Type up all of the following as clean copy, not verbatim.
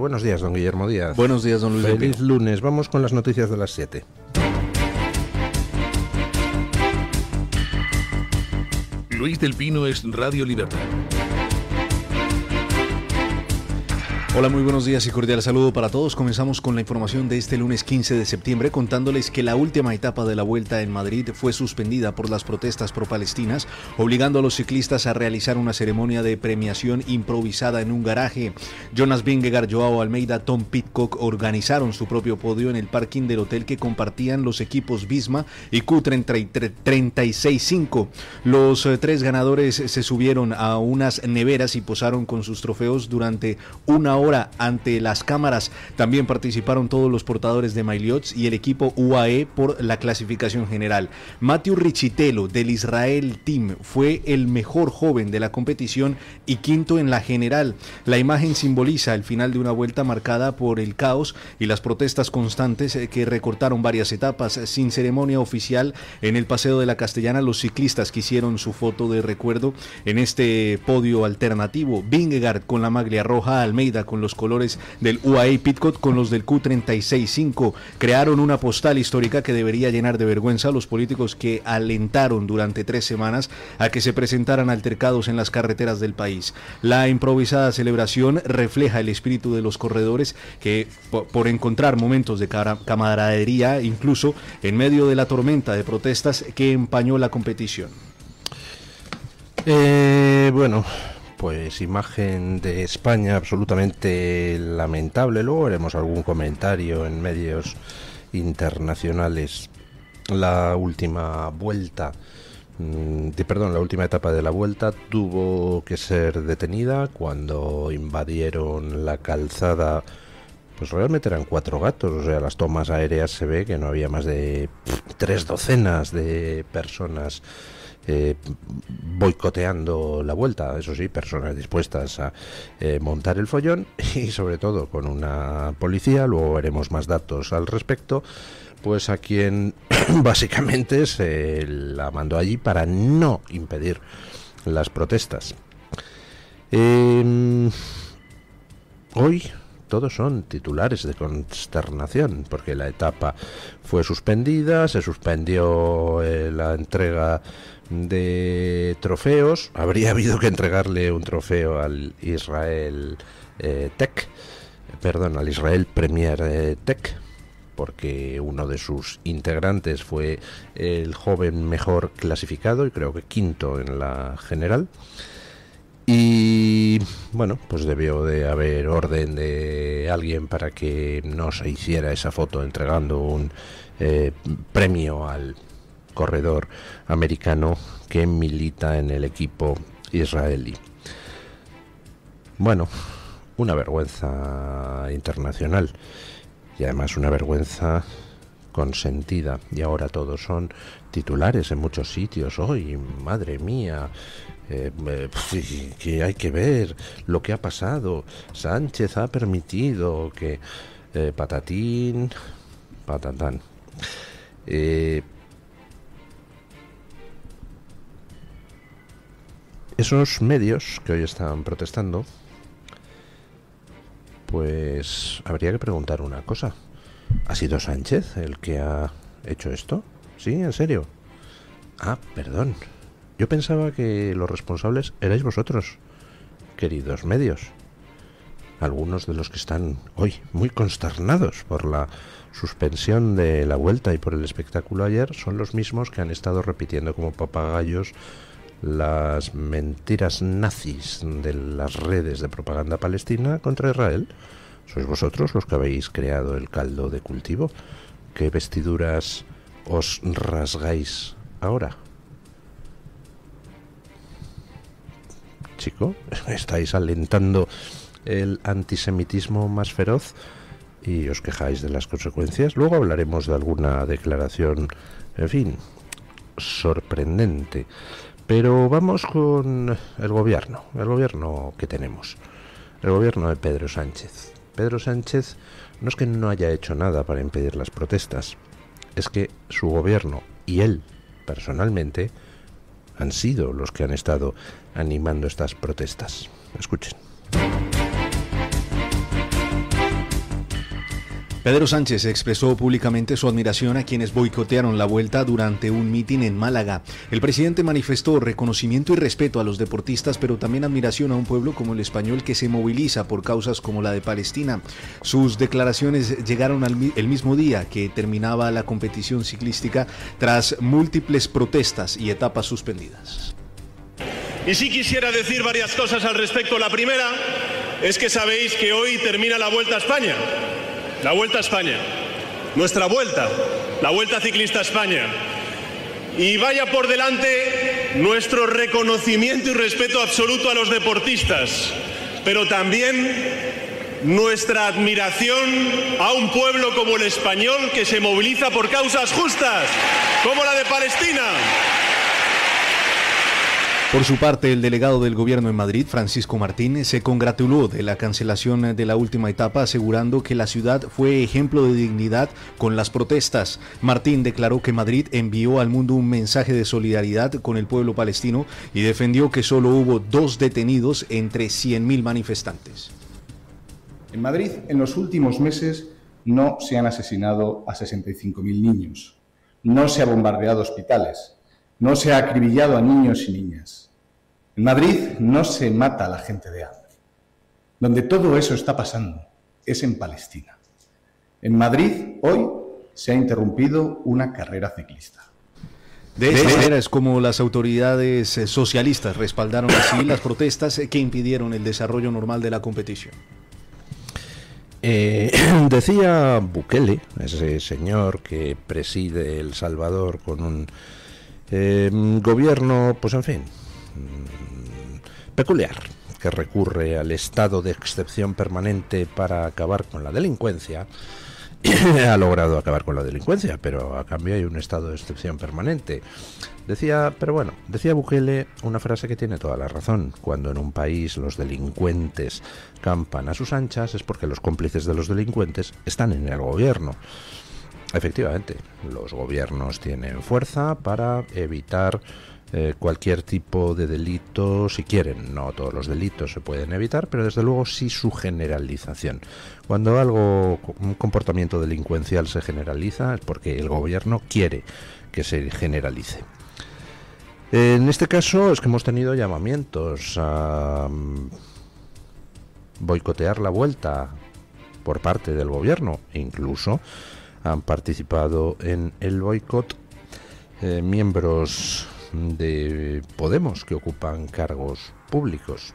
Buenos días, don Guillermo Díaz. Buenos días, don Luis del Pino. Feliz lunes. Vamos con las noticias de las 7. Luis del Pino es Radio Libertad. Hola, muy buenos días y cordial saludo para todos. Comenzamos con la información de este lunes 15 de septiembre contándoles que la última etapa de la Vuelta en Madrid fue suspendida por las protestas pro-palestinas, obligando a los ciclistas a realizar una ceremonia de premiación improvisada en un garaje. Jonas Vingegaard, Joao Almeida, Tom Pidcock organizaron su propio podio en el parking del hotel que compartían los equipos Visma y Q365. Los tres ganadores se subieron a unas neveras y posaron con sus trofeos durante una hora ante las cámaras. También participaron todos los portadores de maillots y el equipo UAE por la clasificación general. Matthew Richitello del Israel Team fue el mejor joven de la competición y quinto en la general. La imagen simboliza el final de una vuelta marcada por el caos y las protestas constantes que recortaron varias etapas. Sin ceremonia oficial en el Paseo de la Castellana, los ciclistas quisieron su foto de recuerdo en este podio alternativo. Vingegaard con la maglia roja, Almeida con los colores del UAE, Pidcock con los del Q365. Crearon una postal histórica que debería llenar de vergüenza a los políticos que alentaron durante 3 semanas a que se presentaran altercados en las carreteras del país. La improvisada celebración refleja el espíritu de los corredores que, por encontrar momentos de camaradería, incluso en medio de la tormenta de protestas que empañó la competición. Bueno, pues imagen de España absolutamente lamentable. Luego haremos algún comentario en medios internacionales. La última vuelta, la última etapa de la vuelta tuvo que ser detenida cuando invadieron la calzada. Pues realmente eran 4 gatos, o sea, las tomas aéreas se ve que no había más de 3 docenas de personas boicoteando la vuelta. Eso sí, personas dispuestas a montar el follón y sobre todo con una policía, luego veremos más datos al respecto, pues a quien básicamente se la mandó allí para no impedir las protestas. Hoy todos son titulares de consternación porque la etapa fue suspendida, se suspendió la entrega de trofeos. Habría habido que entregarle un trofeo al Israel al Israel Premier Tech, porque uno de sus integrantes fue el joven mejor clasificado y creo que quinto en la general. Y bueno, pues debió de haber orden de alguien para que no se hiciera esa foto entregando un premio al corredor americano que milita en el equipo israelí. Bueno, una vergüenza internacional y además una vergüenza consentida, y ahora todos son titulares en muchos sitios. Hoy, madre mía, que hay que ver lo que ha pasado. Sánchez ha permitido que patatín, patatán. Esos medios que hoy están protestando, pues habría que preguntar una cosa. ¿Ha sido Sánchez el que ha hecho esto? ¿Sí? ¿En serio? Ah, perdón. Yo pensaba que los responsables erais vosotros, queridos medios. Algunos de los que están hoy muy consternados por la suspensión de la vuelta y por el espectáculo ayer son los mismos que han estado repitiendo como papagayos las mentiras nazis de las redes de propaganda palestina contra Israel. ¿Sois vosotros los que habéis creado el caldo de cultivo? ¿Qué vestiduras os rasgáis ahora? Chico, estáis alentando el antisemitismo más feroz y os quejáis de las consecuencias. Luego hablaremos de alguna declaración, en fin, sorprendente. Pero vamos con el gobierno que tenemos, el gobierno de Pedro Sánchez. Pedro Sánchez no es que no haya hecho nada para impedir las protestas, es que su gobierno y él personalmente han sido los que han estado animando estas protestas. Escuchen. Pedro Sánchez expresó públicamente su admiración a quienes boicotearon la Vuelta durante un mitin en Málaga. El presidente manifestó reconocimiento y respeto a los deportistas, pero también admiración a un pueblo como el español que se moviliza por causas como la de Palestina. Sus declaraciones llegaron el mismo día que terminaba la competición ciclística tras múltiples protestas y etapas suspendidas. Y sí quisiera decir varias cosas al respecto. La primera es que sabéis que hoy termina la Vuelta a España. La Vuelta a España, nuestra vuelta, la Vuelta Ciclista a España. Y vaya por delante nuestro reconocimiento y respeto absoluto a los deportistas, pero también nuestra admiración a un pueblo como el español que se moviliza por causas justas, como la de Palestina. Por su parte, el delegado del gobierno en Madrid, Francisco Martín, se congratuló de la cancelación de la última etapa, asegurando que la ciudad fue ejemplo de dignidad con las protestas. Martín declaró que Madrid envió al mundo un mensaje de solidaridad con el pueblo palestino y defendió que solo hubo 2 detenidos entre 100.000 manifestantes. En Madrid, en los últimos meses, no se han asesinado a 65.000 niños, no se ha bombardeado hospitales, no se ha acribillado a niños y niñas. En Madrid no se mata a la gente de hambre. Donde todo eso está pasando es en Palestina. En Madrid, hoy, se ha interrumpido una carrera ciclista. De esta manera es como las autoridades socialistas respaldaron así las protestas que impidieron el desarrollo normal de la competición. Decía Bukele, ese señor que preside El Salvador con un gobierno, pues en fin, peculiar, que recurre al estado de excepción permanente para acabar con la delincuencia. Ha logrado acabar con la delincuencia, pero a cambio hay un estado de excepción permanente. Decía Bukele una frase que tiene toda la razón. Cuando en un país los delincuentes campan a sus anchas es porque los cómplices de los delincuentes están en el gobierno. Efectivamente, los gobiernos tienen fuerza para evitar cualquier tipo de delito, si quieren. No todos los delitos se pueden evitar, pero desde luego sí su generalización. Cuando un comportamiento delincuencial se generaliza es porque el gobierno quiere que se generalice. En este caso es que hemos tenido llamamientos a boicotear la Vuelta por parte del gobierno, e incluso han participado en el boicot miembros de Podemos que ocupan cargos públicos.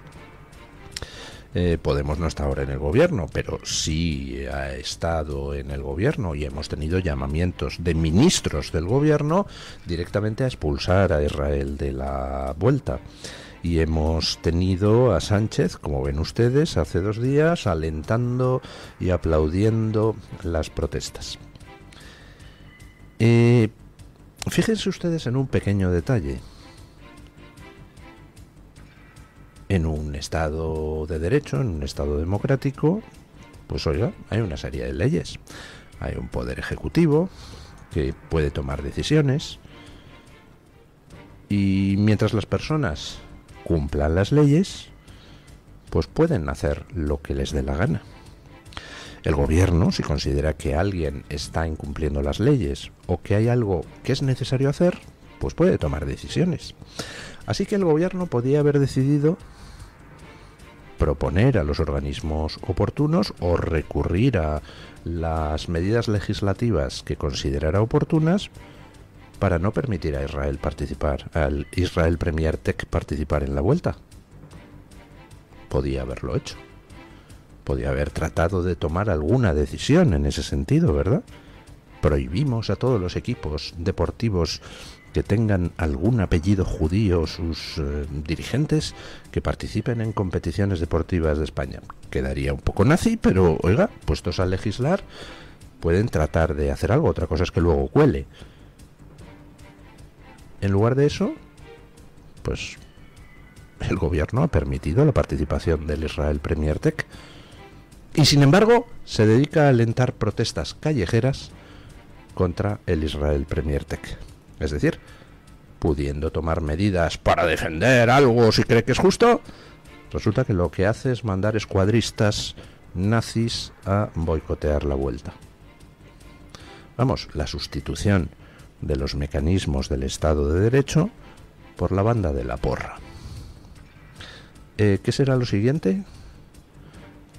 Podemos no está ahora en el gobierno, pero sí ha estado en el gobierno, y hemos tenido llamamientos de ministros del gobierno directamente a expulsar a Israel de la Vuelta. Y hemos tenido a Sánchez, como ven ustedes, hace 2 días alentando y aplaudiendo las protestas. Fíjense ustedes en un pequeño detalle. En un Estado de Derecho, en un Estado democrático, pues oiga, hay una serie de leyes. Hay un poder ejecutivo que puede tomar decisiones, y mientras las personas cumplan las leyes, pues pueden hacer lo que les dé la gana. El gobierno, si considera que alguien está incumpliendo las leyes o que hay algo que es necesario hacer, pues puede tomar decisiones. Así que el gobierno podía haber decidido proponer a los organismos oportunos o recurrir a las medidas legislativas que considerara oportunas para no permitir a Israel participar, al Israel Premier Tech participar en la Vuelta. Podía haberlo hecho. Podía haber tratado de tomar alguna decisión en ese sentido, ¿verdad? Prohibimos a todos los equipos deportivos que tengan algún apellido judío, sus dirigentes, que participen en competiciones deportivas de España. Quedaría un poco nazi, pero, oiga, puestos a legislar, pueden tratar de hacer algo. Otra cosa es que luego cuele. En lugar de eso, pues el gobierno ha permitido la participación del Israel Premier Tech. Y sin embargo, se dedica a alentar protestas callejeras contra el Israel Premier Tech. Es decir, pudiendo tomar medidas para defender algo si cree que es justo, resulta que lo que hace es mandar escuadristas nazis a boicotear la Vuelta. Vamos, la sustitución de los mecanismos del Estado de Derecho por la banda de la porra. ¿Qué será lo siguiente?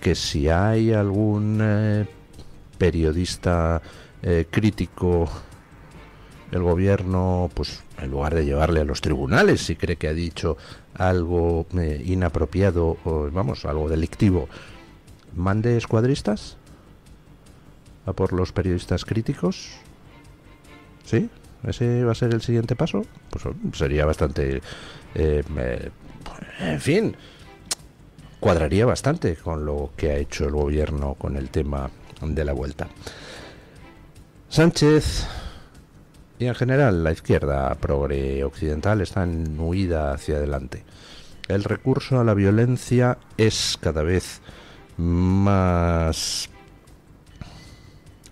Que si hay algún periodista crítico, el gobierno, pues en lugar de llevarle a los tribunales si cree que ha dicho algo inapropiado o, vamos, algo delictivo, mande escuadristas a por los periodistas críticos. ¿Sí? ¿Ese va a ser el siguiente paso? Pues sería bastante... en fin, cuadraría bastante con lo que ha hecho el gobierno con el tema de la vuelta. Sánchez y en general la izquierda progre occidental está en huida hacia adelante. El recurso a la violencia es cada vez más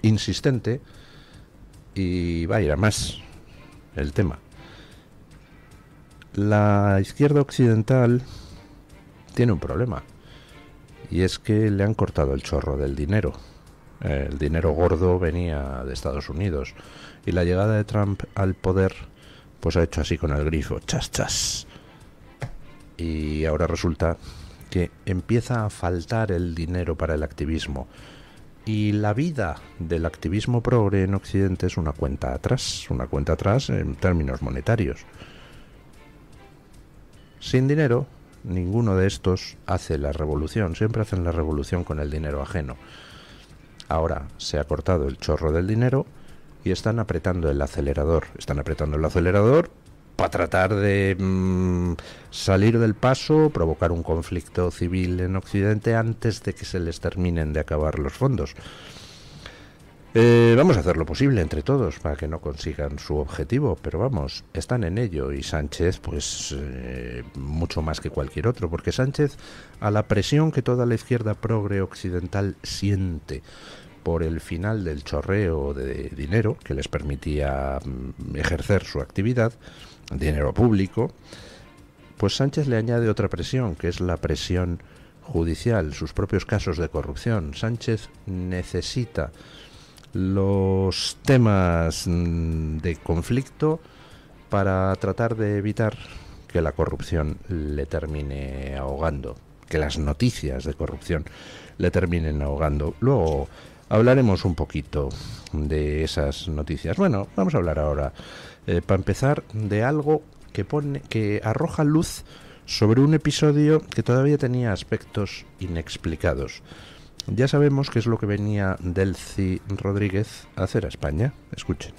insistente y va a ir a más el tema. La izquierda occidental tiene un problema, y es que le han cortado el chorro del dinero. El dinero gordo venía de Estados Unidos, y la llegada de Trump al poder pues ha hecho así con el grifo, chas chas, y ahora resulta que empieza a faltar el dinero para el activismo. Y la vida del activismo progre en Occidente es una cuenta atrás en términos monetarios. Sin dinero, ninguno de estos hace la revolución, siempre hacen la revolución con el dinero ajeno. Ahora se ha cortado el chorro del dinero y están apretando el acelerador. Para tratar de salir del paso, provocar un conflicto civil en Occidente antes de que se les terminen de acabar los fondos. Vamos a hacer lo posible entre todos para que no consigan su objetivo, pero vamos, están en ello, y Sánchez pues mucho más que cualquier otro, porque Sánchez, a la presión que toda la izquierda progre occidental siente por el final del chorreo de dinero que les permitía ejercer su actividad, dinero público, pues Sánchez le añade otra presión, que es la presión judicial, sus propios casos de corrupción. Sánchez necesita los temas de conflicto para tratar de evitar que la corrupción le termine ahogando, que las noticias de corrupción le terminen ahogando. Luego hablaremos un poquito de esas noticias. Bueno, vamos a hablar ahora, para empezar, de algo que arroja luz sobre un episodio que todavía tenía aspectos inexplicados. Ya sabemos qué es lo que venía Delcy Rodríguez a hacer a España. Escuchen.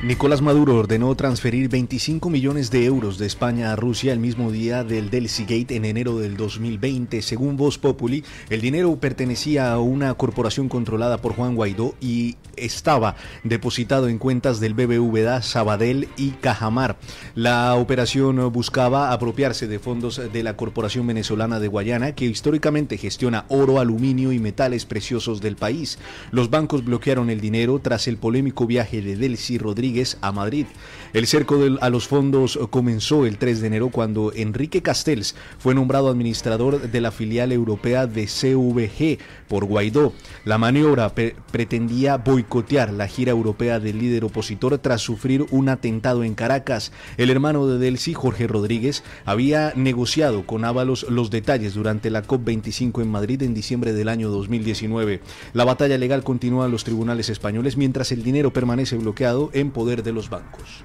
Nicolás Maduro ordenó transferir 25 millones de euros de España a Rusia el mismo día del Delcy Gate en enero del 2020. Según Voz Populi, el dinero pertenecía a una corporación controlada por Juan Guaidó y estaba depositado en cuentas del BBVA, Sabadell y Cajamar. La operación buscaba apropiarse de fondos de la Corporación Venezolana de Guayana, que históricamente gestiona oro, aluminio y metales preciosos del país. Los bancos bloquearon el dinero tras el polémico viaje de Delcy Rodríguez a Madrid. El cerco a los fondos comenzó el 3 de enero cuando Enrique Castells fue nombrado administrador de la filial europea de CVG por Guaidó. La maniobra pretendía boicotear la gira europea del líder opositor tras sufrir un atentado en Caracas. El hermano de Delcy, Jorge Rodríguez, había negociado con Ábalos los detalles durante la COP25 en Madrid en diciembre del año 2019. La batalla legal continúa en los tribunales españoles mientras el dinero permanece bloqueado en poder de los bancos.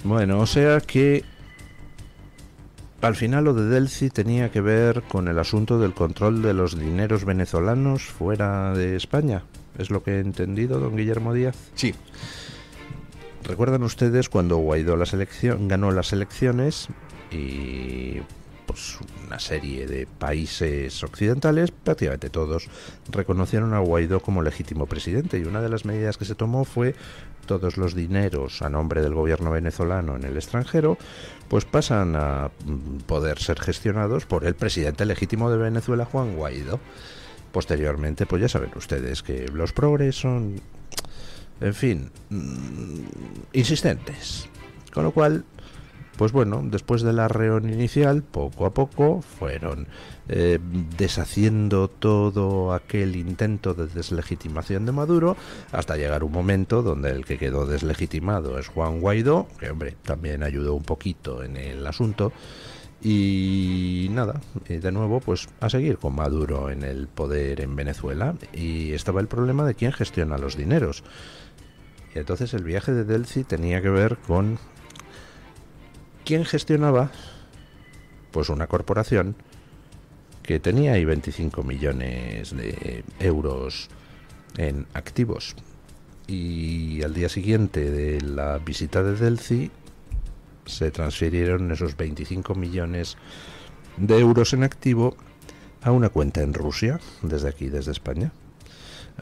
Bueno, o sea que al final lo de Delcy tenía que ver con el asunto del control de los dineros venezolanos fuera de España. ¿Es lo que he entendido, don Guillermo Díaz? Sí. ¿Recuerdan ustedes cuando Guaidó ganó las elecciones y pues una serie de países occidentales, prácticamente todos, reconocieron a Guaidó como legítimo presidente, y una de las medidas que se tomó fue todos los dineros a nombre del gobierno venezolano en el extranjero pues pasan a poder ser gestionados por el presidente legítimo de Venezuela, Juan Guaidó. Posteriormente, pues ya saben ustedes que los progres son, en fin, insistentes, con lo cual Pues bueno, después de la reunión inicial, poco a poco fueron deshaciendo todo aquel intento de deslegitimación de Maduro, hasta llegar un momento donde el que quedó deslegitimado es Juan Guaidó, que hombre, también ayudó un poquito en el asunto. Y nada, de nuevo pues a seguir con Maduro en el poder en Venezuela. Y estaba el problema de quién gestiona los dineros. Y entonces el viaje de Delcy tenía que ver con quién gestionaba pues una corporación que tenía ahí 25 millones de euros en activos. Y al día siguiente de la visita de Delcy se transfirieron esos 25 millones de euros en activo a una cuenta en Rusia, desde aquí, desde España.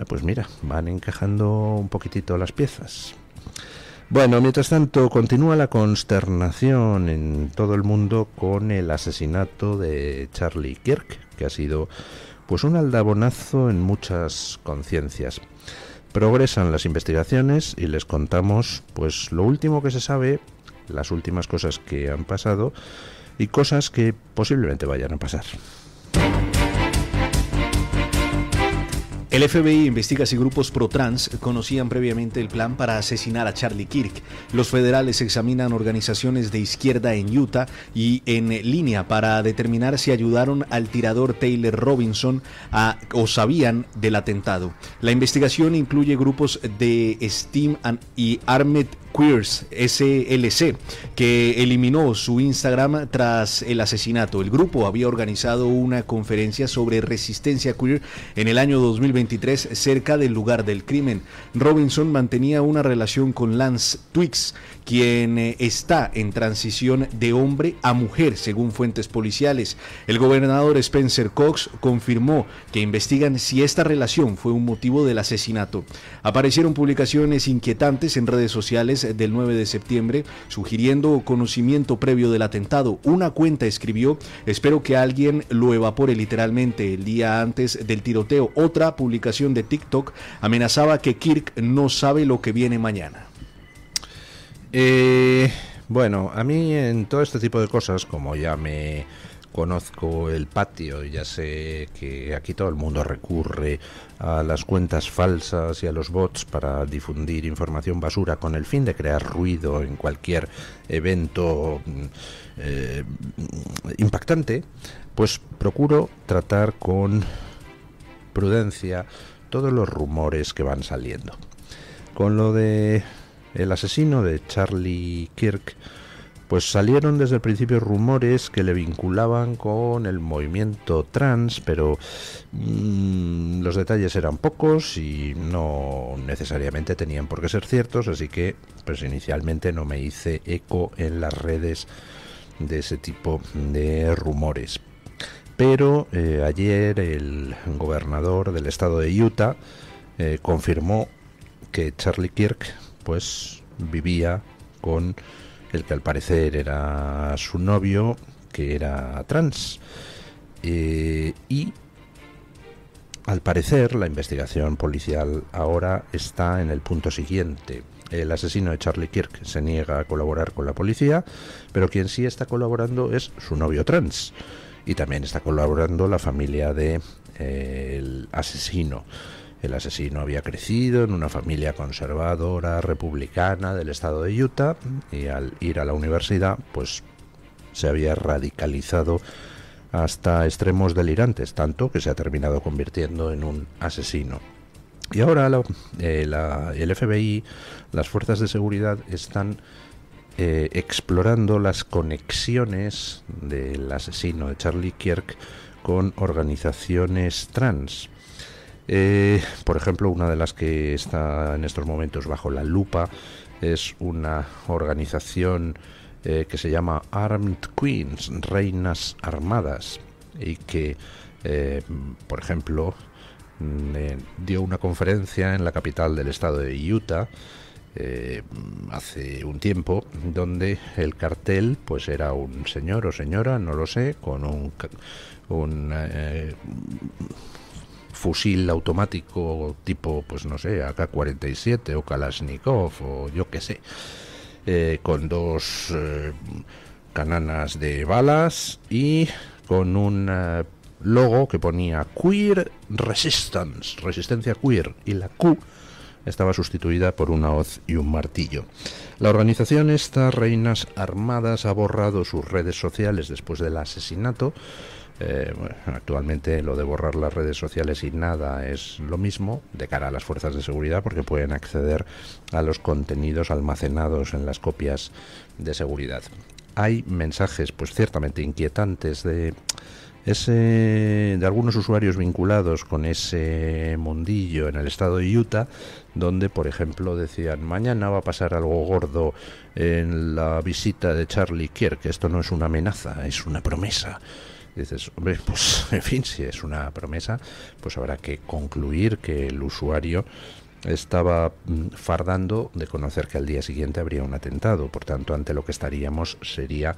Pues mira, van encajando un poquitito las piezas. Bueno, mientras tanto, continúa la consternación en todo el mundo con el asesinato de Charlie Kirk, que ha sido pues un aldabonazo en muchas conciencias. Progresan las investigaciones y les contamos pues lo último que se sabe, las últimas cosas que han pasado y cosas que posiblemente vayan a pasar. El FBI investiga si grupos pro-trans conocían previamente el plan para asesinar a Charlie Kirk. Los federales examinan organizaciones de izquierda en Utah y en línea para determinar si ayudaron al tirador Taylor Robinson o sabían del atentado. La investigación incluye grupos de STEAM y Armed Queers SLC, que eliminó su Instagram tras el asesinato. El grupo había organizado una conferencia sobre resistencia queer en el año 2023 cerca del lugar del crimen. Robinson mantenía una relación con Lance Twiggs, quien está en transición de hombre a mujer, según fuentes policiales. El gobernador Spencer Cox confirmó que investigan si esta relación fue un motivo del asesinato. Aparecieron publicaciones inquietantes en redes sociales del 9 de septiembre, sugiriendo conocimiento previo del atentado. Una cuenta escribió: espero que alguien lo evapore literalmente el día antes del tiroteo. Otra publicación de TikTok amenazaba que Kirk no sabe lo que viene mañana. Bueno, a mí en todo este tipo de cosas, como ya me conozco el patio y ya sé que aquí todo el mundo recurre a las cuentas falsas y a los bots para difundir información basura con el fin de crear ruido en cualquier evento impactante, pues procuro tratar con prudencia todos los rumores que van saliendo. Con lo de el asesino de Charlie Kirk, pues salieron desde el principio rumores que le vinculaban con el movimiento trans, pero los detalles eran pocos y no necesariamente tenían por qué ser ciertos, así que pues inicialmente no me hice eco en las redes de ese tipo de rumores. Pero ayer el gobernador del estado de Utah confirmó que Charlie Kirk pues vivía con el que al parecer era su novio, que era trans. Y al parecer la investigación policial ahora está en el punto siguiente. El asesino de Charlie Kirk se niega a colaborar con la policía, pero quien sí está colaborando es su novio trans. Y también está colaborando la familia de el asesino. El asesino había crecido en una familia conservadora, republicana del estado de Utah, y al ir a la universidad, pues se había radicalizado hasta extremos delirantes, tanto que se ha terminado convirtiendo en un asesino. Y ahora el FBI, las fuerzas de seguridad, están explorando las conexiones del asesino de Charlie Kirk con organizaciones trans. Por ejemplo, una de las que está en estos momentos bajo la lupa es una organización que se llama Armed Queens, Reinas Armadas, y que, por ejemplo, dio una conferencia en la capital del estado de Utah hace un tiempo, donde el cartel pues era un señor o señora, no lo sé, con un fusil automático tipo, pues no sé, AK-47 o Kalashnikov o yo qué sé. con dos cananas de balas y con un logo que ponía Queer Resistance, resistencia queer, y la Q estaba sustituida por una hoz y un martillo. La organización Estas Reinas Armadas ha borrado sus redes sociales después del asesinato. Bueno, actualmente lo de borrar las redes sociales y nada es lo mismo de cara a las fuerzas de seguridad, porque pueden acceder a los contenidos almacenados en las copias de seguridad. Hay mensajes pues ciertamente inquietantes de algunos usuarios vinculados con ese mundillo en el estado de Utah, donde por ejemplo decían: mañana va a pasar algo gordo en la visita de Charlie Kirk, esto no es una amenaza, es una promesa. Y dices, hombre, pues en fin, si es una promesa, pues habrá que concluir que el usuario estaba fardando de conocer que al día siguiente habría un atentado. Por tanto, ante lo que estaríamos sería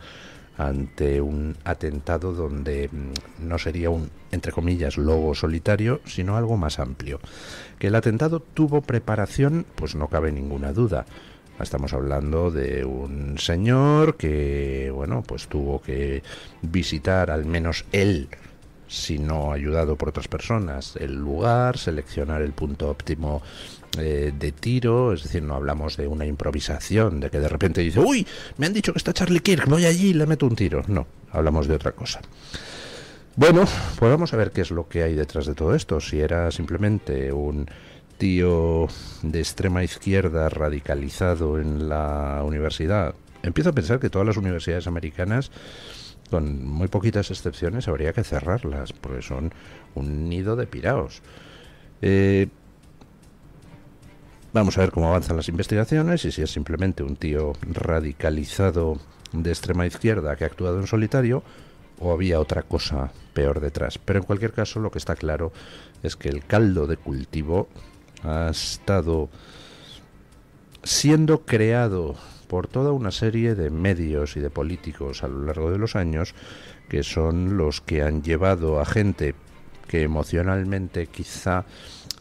ante un atentado donde no sería un, entre comillas, lobo solitario, sino algo más amplio. Que el atentado tuvo preparación, pues no cabe ninguna duda. Estamos hablando de un señor que, bueno, pues tuvo que visitar, al menos él, si no ayudado por otras personas, el lugar, seleccionar el punto óptimo de tiro. Es decir, no hablamos de una improvisación, de que de repente dice: uy, me han dicho que está Charlie Kirk, voy allí y le meto un tiro. No, hablamos de otra cosa. Bueno, pues vamos a ver qué es lo que hay detrás de todo esto. Si era simplemente un tío de extrema izquierda radicalizado en la universidad. Empiezo a pensar que todas las universidades americanas, con muy poquitas excepciones, habría que cerrarlas, porque son un nido de piraos. Vamos a ver cómo avanzan las investigaciones y si es simplemente un tío radicalizado de extrema izquierda que ha actuado en solitario o había otra cosa peor detrás. Pero en cualquier caso, lo que está claro es que el caldo de cultivo ha estado siendo creado por toda una serie de medios y de políticos a lo largo de los años, que son los que han llevado a gente que emocionalmente quizá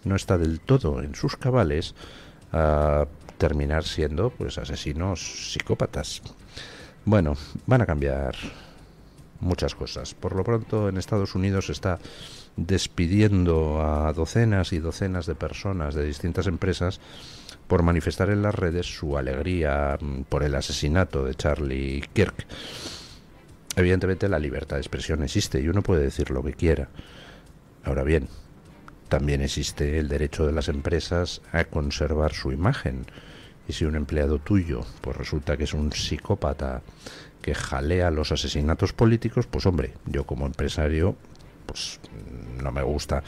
no está del todo en sus cabales a terminar siendo pues asesinos psicópatas. Bueno, van a cambiar muchas cosas. Por lo pronto, en Estados Unidos se está despidiendo a docenas y docenas de personas de distintas empresas por manifestar en las redes su alegría por el asesinato de Charlie Kirk. Evidentemente la libertad de expresión existe y uno puede decir lo que quiera. Ahora bien, también existe el derecho de las empresas a conservar su imagen. Y si un empleado tuyo pues resulta que es un psicópata que jalea los asesinatos políticos, pues hombre, yo como empresario pues no me gusta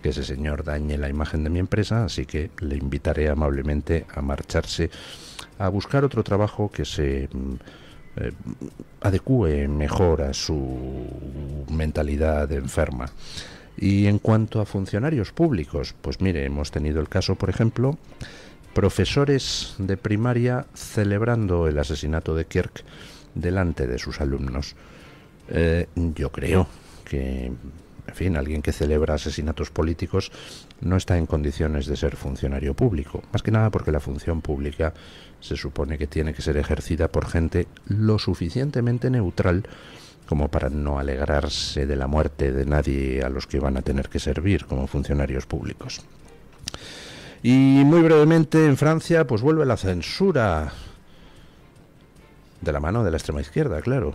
que ese señor dañe la imagen de mi empresa, así que le invitaré amablemente a marcharse a buscar otro trabajo que se adecúe mejor a su mentalidad enferma. Y en cuanto a funcionarios públicos, pues mire, hemos tenido el caso, por ejemplo, profesores de primaria celebrando el asesinato de Kirk delante de sus alumnos. Yo creo que, en fin, alguien que celebra asesinatos políticos no está en condiciones de ser funcionario público, más que nada porque la función pública se supone que tiene que ser ejercida por gente lo suficientemente neutral como para no alegrarse de la muerte de nadie a los que van a tener que servir como funcionarios públicos. Y muy brevemente, en Francia pues vuelve la censura de la mano de la extrema izquierda, claro.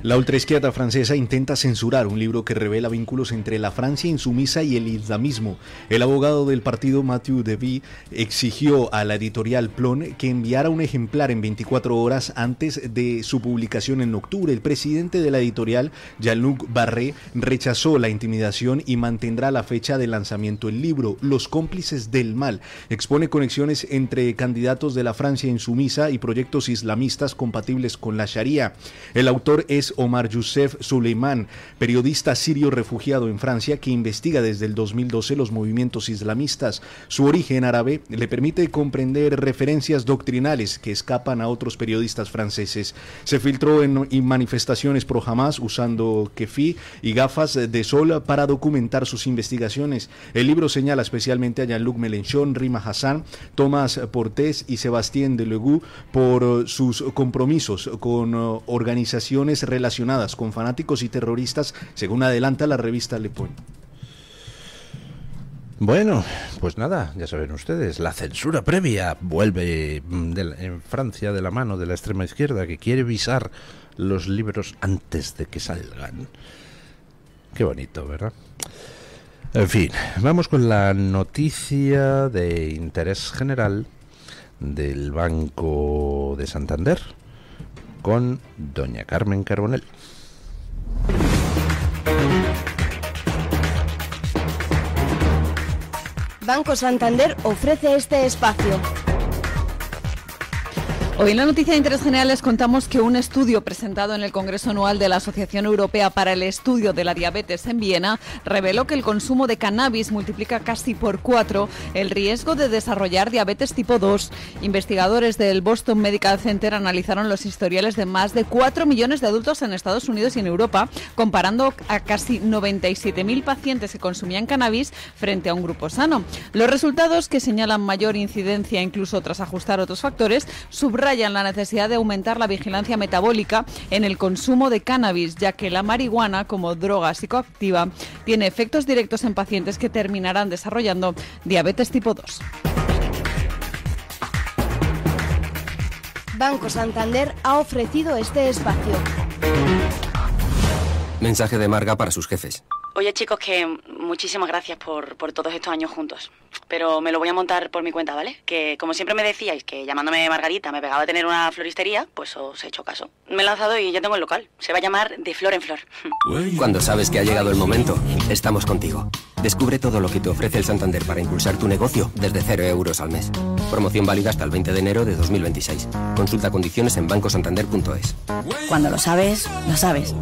La ultraizquierda francesa intenta censurar un libro que revela vínculos entre la Francia insumisa y el islamismo. El abogado del partido, Mathieu Devy, exigió a la editorial Plon que enviara un ejemplar en 24 horas antes de su publicación en octubre. El presidente de la editorial, Jean-Luc Barré, rechazó la intimidación y mantendrá la fecha de lanzamiento del libro. Los cómplices del mal expone conexiones entre candidatos de la Francia insumisa y proyectos islamistas compatibles con la Sharia. El autor es es Omar Youssef Suleiman, periodista sirio refugiado en Francia que investiga desde el 2012 los movimientos islamistas. Su origen árabe le permite comprender referencias doctrinales que escapan a otros periodistas franceses. Se filtró en manifestaciones pro Hamas usando kefí y gafas de sol para documentar sus investigaciones. El libro señala especialmente a Jean-Luc Mélenchon, Rima Hassan, Thomas Portes y Sébastien Delegou por sus compromisos con organizaciones relacionadas con fanáticos y terroristas, según adelanta la revista Le Point. Bueno, pues nada, ya saben ustedes, la censura previa vuelve en Francia de la mano de la extrema izquierda que quiere visar los libros antes de que salgan. Qué bonito, ¿verdad? En fin, vamos con la noticia de interés general del Banco de Santander con doña Carmen Carbonell. Banco Santander ofrece este espacio. Hoy en la noticia de interés general les contamos que un estudio presentado en el Congreso Anual de la Asociación Europea para el Estudio de la Diabetes en Viena reveló que el consumo de cannabis multiplica casi por 4 el riesgo de desarrollar diabetes tipo 2. Investigadores del Boston Medical Center analizaron los historiales de más de 4 millones de adultos en Estados Unidos y en Europa, comparando a casi 97.000 pacientes que consumían cannabis frente a un grupo sano. Los resultados, que señalan mayor incidencia incluso tras ajustar otros factores, subrayan la necesidad de aumentar la vigilancia metabólica en el consumo de cannabis, ya que la marihuana, como droga psicoactiva, tiene efectos directos en pacientes que terminarán desarrollando diabetes tipo 2. Banco Santander ha ofrecido este espacio. Mensaje de Marga para sus jefes. Oye, chicos, que muchísimas gracias por todos estos años juntos. Pero me lo voy a montar por mi cuenta, ¿vale? Que como siempre me decíais que llamándome Margarita me pegaba a tener una floristería, pues os he hecho caso. Me he lanzado y ya tengo el local. Se va a llamar De Flor en Flor. Cuando sabes que ha llegado el momento, estamos contigo. Descubre todo lo que te ofrece el Santander para impulsar tu negocio desde 0 euros al mes. Promoción válida hasta el 20 de enero de 2026. Consulta condiciones en bancosantander.es. Cuando lo sabes, lo sabes.